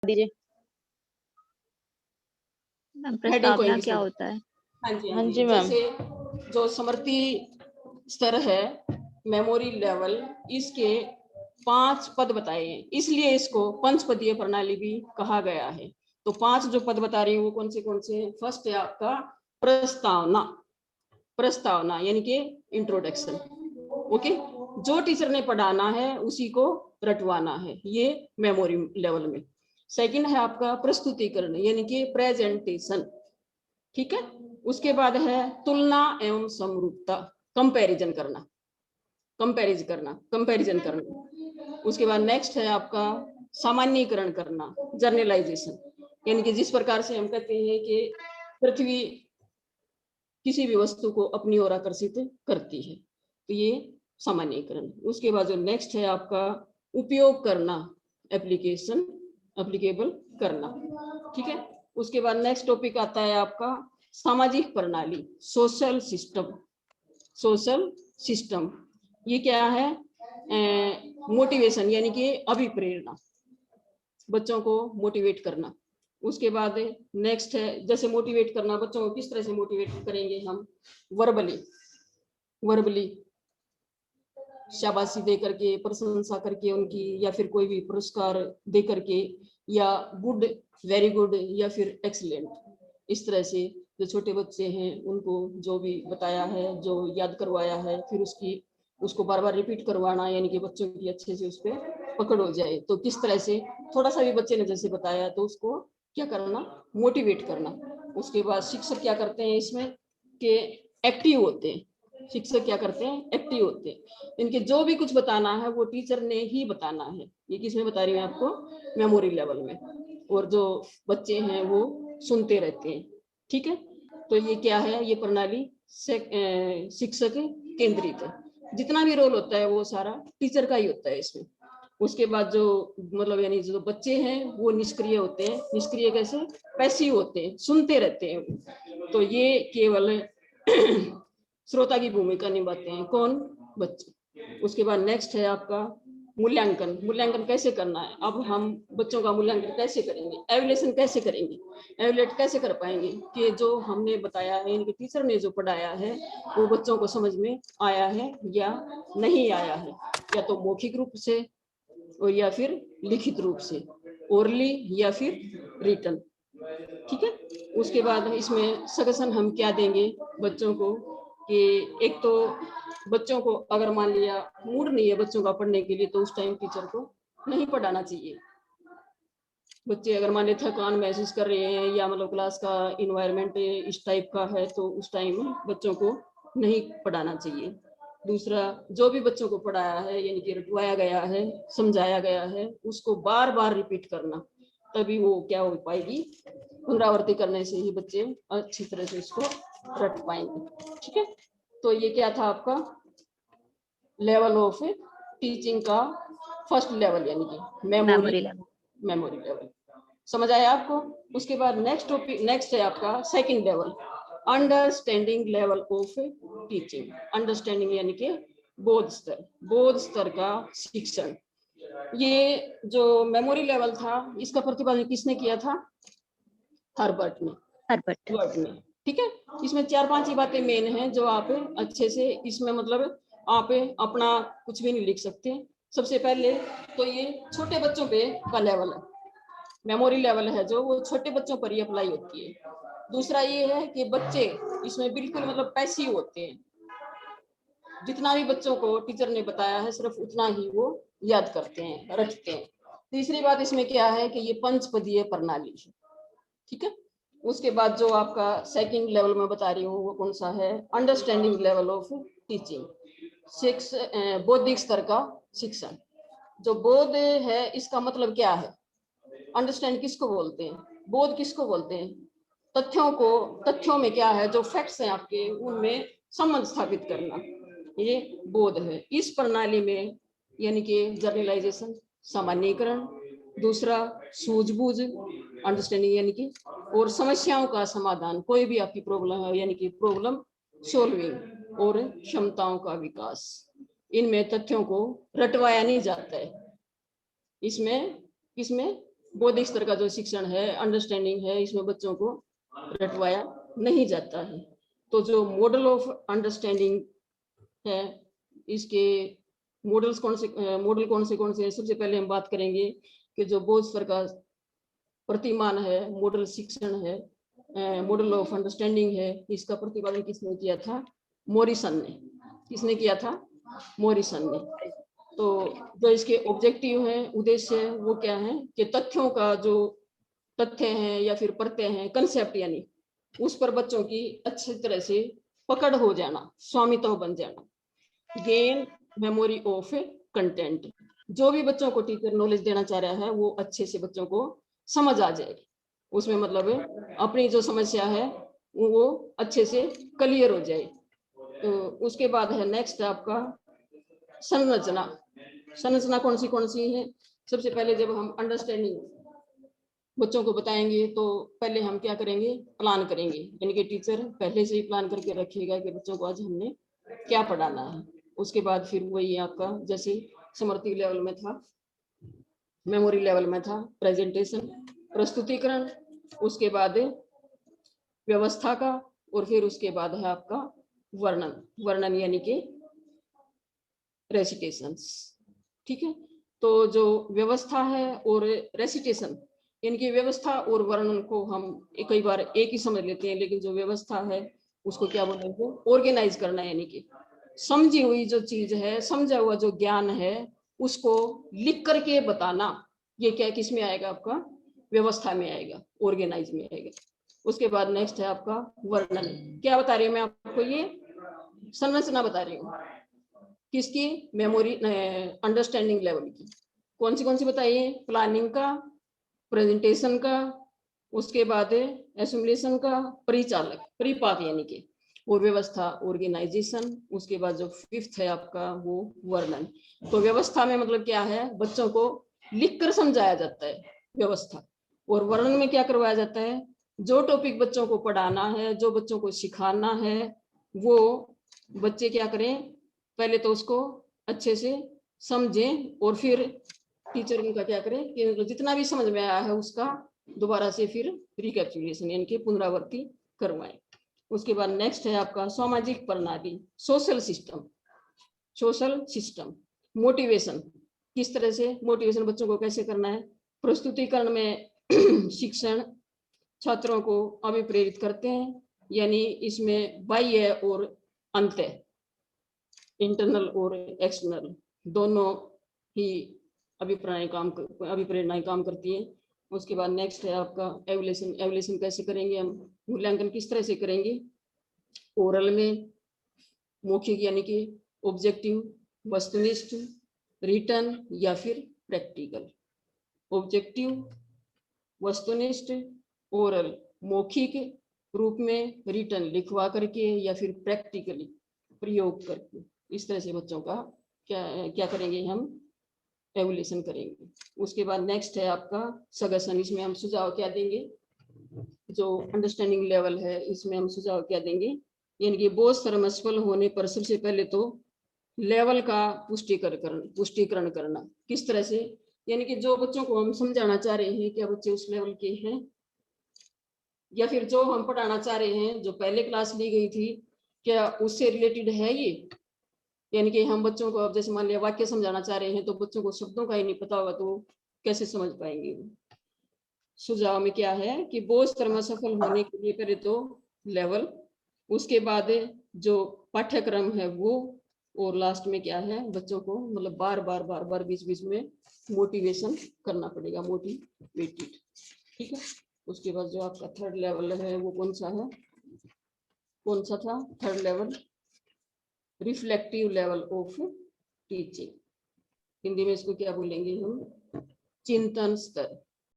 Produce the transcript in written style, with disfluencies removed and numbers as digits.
दीजिए। हेडिंग को प्रस्तावना इंग्लिश क्या में। होता है? हाँ जी हाँ जी मैम। जैसे जो स्मृति स्तर है, मेमोरी लेवल, इसके 5 पद बताए हैं, इसलिए इसको पंचपदीय प्रणाली भी कहा गया है। तो 5 जो पद बता रही हूँ वो कौन से हैं? फर्स्ट है आपका प्रस्तावना। प्रस्तावना यानी कि इंट्रोडक्शन। ओके, जो टीचर ने पढ़ाना है उसी को रटवाना है, ये मेमोरी लेवल में। सेकंड है आपका प्रस्तुतिकरण यानी कि प्रेजेंटेशन। ठीक है, उसके बाद है तुलना एवं समरूपता, कंपैरिजन करना, कंपैरिजन करना। उसके बाद नेक्स्ट है आपका सामान्यीकरण करना, जर्नलाइजेशन, यानी कि जिस प्रकार से हम कहते हैं कि पृथ्वी किसी भी वस्तु को अपनी ओर आकर्षित करती है, तो ये सामान्यीकरण। उसके बाद जो नेक्स्ट है आपका उपयोग करना, एप्लीकेशन, एप्लीकेबल करना। ठीक है, उसके बाद नेक्स्ट टॉपिक आता है आपका सामाजिक प्रणाली, सोशल सिस्टम। सोशल सिस्टम ये क्या है? मोटिवेशन यानी कि अभिप्रेरणा, बच्चों को मोटिवेट करना। उसके बाद नेक्स्ट है जैसे मोटिवेट करना, बच्चों को किस तरह से मोटिवेट करेंगे हम? वर्बली शाबाशी दे करके, प्रशंसा करके उनकी, या फिर कोई भी पुरस्कार दे करके, या गुड, वेरी गुड, या फिर एक्सीलेंट। इस तरह से जो छोटे बच्चे हैं उनको जो भी बताया है, जो याद करवाया है, फिर उसको बार बार रिपीट करवाना, यानी कि बच्चों की अच्छे से उस पर पकड़ हो जाए। तो किस तरह से थोड़ा सा भी बच्चे ने जैसे बताया तो उसको क्या करना? मोटिवेट करना। उसके बाद शिक्षक क्या करते हैं इसमें कि एक्टिव होते हैं। शिक्षक क्या करते हैं? एक्टिव होते हैं। इनके जो भी कुछ बताना है वो टीचर ने ही बताना है। ये किसमें बता रही हूँ आपको? मेमोरी लेवल में। और जो बच्चे हैं वो सुनते रहते हैं। ठीक है, तो ये क्या है? ये प्रणाली शिक्षक केंद्रित है। जितना भी रोल होता है वो सारा टीचर का ही होता है इसमें। उसके बाद जो मतलब यानी जो बच्चे हैं वो निष्क्रिय होते हैं। निष्क्रिय कैसे? पैसिव होते हैं, सुनते रहते हैं। तो ये केवल श्रोता की भूमिका निभाते हैं। कौन? बच्चे। उसके बाद नेक्स्ट है आपका मूल्यांकन। मूल्यांकन कैसे करना है? अब हम बच्चों का मूल्यांकन कैसे करेंगे? एवल्यूएशन कैसे करेंगे? एवल्यूएट कैसे कर पाएंगे कि जो हमने बताया है, इनके टीचर ने जो पढ़ाया है वो बच्चों को समझ में आया है या नहीं आया है? या तो मौखिक रूप से और या फिर लिखित रूप से, ओरली या फिर रिटन। ठीक है, उसके बाद इसमें सजेशन हम क्या देंगे बच्चों को कि एक तो बच्चों को अगर मान लिया मूड नहीं है बच्चों का पढ़ने के लिए, तो उस टाइम टीचर को नहीं पढ़ाना चाहिए। बच्चे अगर मान लिया थकान महसूस कर रहे हैं या मतलब क्लास का इन्वायरमेंट इस टाइप का है, तो उस टाइम बच्चों को नहीं पढ़ाना चाहिए। दूसरा, जो भी बच्चों को पढ़ाया है यानी कि रटवाया गया है, समझाया गया है, उसको बार बार रिपीट करना, तभी वो क्या हो पाएगी? पुनरावृत्ति करने से ही बच्चे अच्छी तरह से इसको रट पाएंगे। ठीक है, तो ये क्या था आपका लेवल ऑफ टीचिंग का फर्स्ट लेवल, यानी कि मेमोरी लेवल। समझ आया आपको? उसके बाद नेक्स्ट टॉपिक, नेक्स्ट है आपका second level, understanding level of teaching. Understanding यानी कि बोध स्तर, बोध स्तर का शिक्षण। ये जो मेमोरी लेवल था इसका प्रतिपादन किसने किया था? हर्बर्ट ने। ठीक है, इसमें 4-5 ही बातें मेन हैं जो आप अच्छे से इसमें मतलब आप अपना कुछ भी नहीं लिख सकते। सबसे पहले तो ये छोटे बच्चों पे का लेवल है, मेमोरी लेवल है जो वो छोटे बच्चों पर ही अप्लाई होती है। दूसरा ये है कि बच्चे इसमें बिल्कुल मतलब पैसिव होते हैं, जितना भी बच्चों को टीचर ने बताया है सिर्फ उतना ही वो याद करते हैं, रटते हैं। तीसरी बात इसमें क्या है कि ये पंचपदीय प्रणाली है। ठीक है, उसके बाद जो आपका सेकंड लेवल में बता रही हूँ वो कौन सा है? अंडरस्टैंडिंग लेवल ऑफ टीचिंग, बौद्धिक स्तर का शिक्षण। जो बोध है इसका मतलब क्या है? अंडरस्टैंड किसको बोलते हैं? बोध किसको बोलते हैं? तथ्यों में क्या है, जो फैक्ट्स हैं आपके उनमें संबंध स्थापित करना, ये बोध है। इस प्रणाली में यानी कि जर्नलाइजेशन, सामान्यीकरण, दूसरा सूझबूझ, अंडरस्टैंडिंग यानी कि, और समस्याओं का समाधान, कोई भी आपकी प्रॉब्लम है यानी कि प्रॉब्लम सॉल्विंग, और क्षमताओं का विकास। इनमें तथ्यों को रटवाया नहीं जाता है, इसमें बौद्धिक स्तर का जो शिक्षण है, अंडरस्टैंडिंग है, इसमें बच्चों को रटवाया नहीं जाता है। तो जो मॉडल ऑफ अंडरस्टैंडिंग है, इसके मॉडल कौन से हैं? सबसे पहले हम बात करेंगे कि जो बौद्ध स्तर का प्रतिमान है, मॉडल शिक्षण है, मॉडल ऑफ अंडरस्टैंडिंग है, इसका प्रतिपादन किसने किया था? मॉरिसन ने। किसने किया था? मॉरिसन ने। तो जो इसके ऑब्जेक्टिव है, उद्देश्य है, वो क्या है कि तथ्यों का जो तथ्य हैं या फिर प्रत्यय हैं, कंसेप्ट, यानी उस पर बच्चों की अच्छी तरह से पकड़ हो जाना, स्वामित्व बन जाना। गेन मेमोरी ऑफ कंटेंट, जो भी बच्चों को टीचर नॉलेज देना चाह रहा है वो अच्छे से बच्चों को समझ आ जाए, उसमें मतलब अपनी जो समस्या है वो अच्छे से क्लियर हो जाए। तो उसके बाद है नेक्स्ट आपका संरचना। संरचना कौन सी है? सबसे पहले जब हम अंडरस्टैंडिंग बच्चों को बताएंगे तो पहले हम क्या करेंगे? प्लान करेंगे, यानी कि टीचर पहले से ही प्लान करके रखिएगा कि बच्चों को आज हमने क्या पढ़ाना है। उसके बाद फिर वही आपका जैसे स्मृति लेवल में था, मेमोरी लेवल में था, प्रेजेंटेशन, प्रस्तुतिकरण, उसके बाद व्यवस्था का, और फिर उसके बाद है आपका वर्णन यानी कि रेसिटेशंस। ठीक है, तो जो व्यवस्था है और रेसिटेशन, इनकी व्यवस्था और वर्णन को हम कई बार एक ही समझ लेते हैं, लेकिन जो व्यवस्था है उसको क्या बोलेंगे? ऑर्गेनाइज करना, यानी कि समझी हुई जो चीज है, समझा हुआ जो ज्ञान है, उसको लिख करके बताना। ये क्या किस में आएगा? आपका व्यवस्था में आएगा, ऑर्गेनाइज में आएगा। उसके बाद नेक्स्ट है आपका वर्णन। क्या बता रही हूँ मैं आपको? ये संरचना बता रही हूँ किसकी? मेमोरी अंडरस्टैंडिंग लेवल की। कौन सी बताइए? प्लानिंग का, प्रेजेंटेशन का, उसके बाद एसोसिएशन का, परिचालक, परिपाक यानी कि, और व्यवस्था, ऑर्गेनाइजेशन। उसके बाद जो फिफ्थ है आपका वो वर्णन। तो व्यवस्था में मतलब क्या है? बच्चों को लिखकर समझाया जाता है व्यवस्था। और वर्णन में क्या करवाया जाता है? जो टॉपिक बच्चों को पढ़ाना है, जो बच्चों को सिखाना है, वो बच्चे क्या करें? पहले तो उसको अच्छे से समझें और फिर टीचर उनका क्या करे कि जितना भी समझ में आया है उसका दोबारा से फिर रिकैप्चुलेशन यानी कि पुनरावृत्ति करवाएं। उसके बाद नेक्स्ट है आपका सामाजिक प्रणाली, सोशल सिस्टम। मोटिवेशन, किस तरह से मोटिवेशन बच्चों को कैसे करना है? प्रस्तुतिकरण में शिक्षण छात्रों को अभिप्रेरित करते हैं, यानी इसमें बाह्य और अंतः, इंटरनल और एक्सटर्नल दोनों ही अभिप्रेरणाएं काम करती हैं। उसके बाद नेक्स्ट है आपका एवल्यूशन कैसे करेंगे हम? मूल्यांकन किस तरह से करेंगे? ओरल में, मौखिक यानी कि ऑब्जेक्टिव, वस्तुनिष्ठ, रिटर्न या फिर प्रैक्टिकल। ऑब्जेक्टिव, वस्तुनिष्ठ, ओरल मौखिक रूप में, रिटर्न लिखवा करके या फिर प्रैक्टिकली प्रयोग करके। इस तरह से बच्चों का क्या करेंगे? हम एवल्यूशन करेंगे। उसके बाद नेक्स्ट है आपका सजेशन। इसमें हम सुझाव क्या देंगे? जो अंडरस्टैंडिंग लेवल है इसमें हम सुझाव क्या देंगे? यानी कि बोझ असफल होने पर सबसे पहले तो लेवल का पुष्टिकरण करना। किस तरह से? यानी कि जो बच्चों को हम समझाना चाह रहे हैं, क्या बच्चे उस लेवल के हैं, या फिर जो हम पढ़ाना चाह रहे हैं, जो पहले क्लास ली गई थी, क्या उससे रिलेटेड है ये? यानी कि हम बच्चों को अब जैसे मान लिया वाक्य समझाना चाह रहे हैं, तो बच्चों को शब्दों का ही नहीं पता होगा तो कैसे समझ पाएंगे? सुझाव में क्या है कि बोझ में सफल होने के लिए पहले तो लेवल, उसके बाद जो पाठ्यक्रम है वो, और लास्ट में क्या है? बच्चों को मतलब बार बीच में मोटिवेशन करना पड़ेगा, मोटिवेटेड। ठीक है, उसके बाद जो आपका थर्ड लेवल है वो कौन सा था? Third level reflective level of teaching. Hindi में इसको क्या बोलेंगे हम? चिंतन स्तर।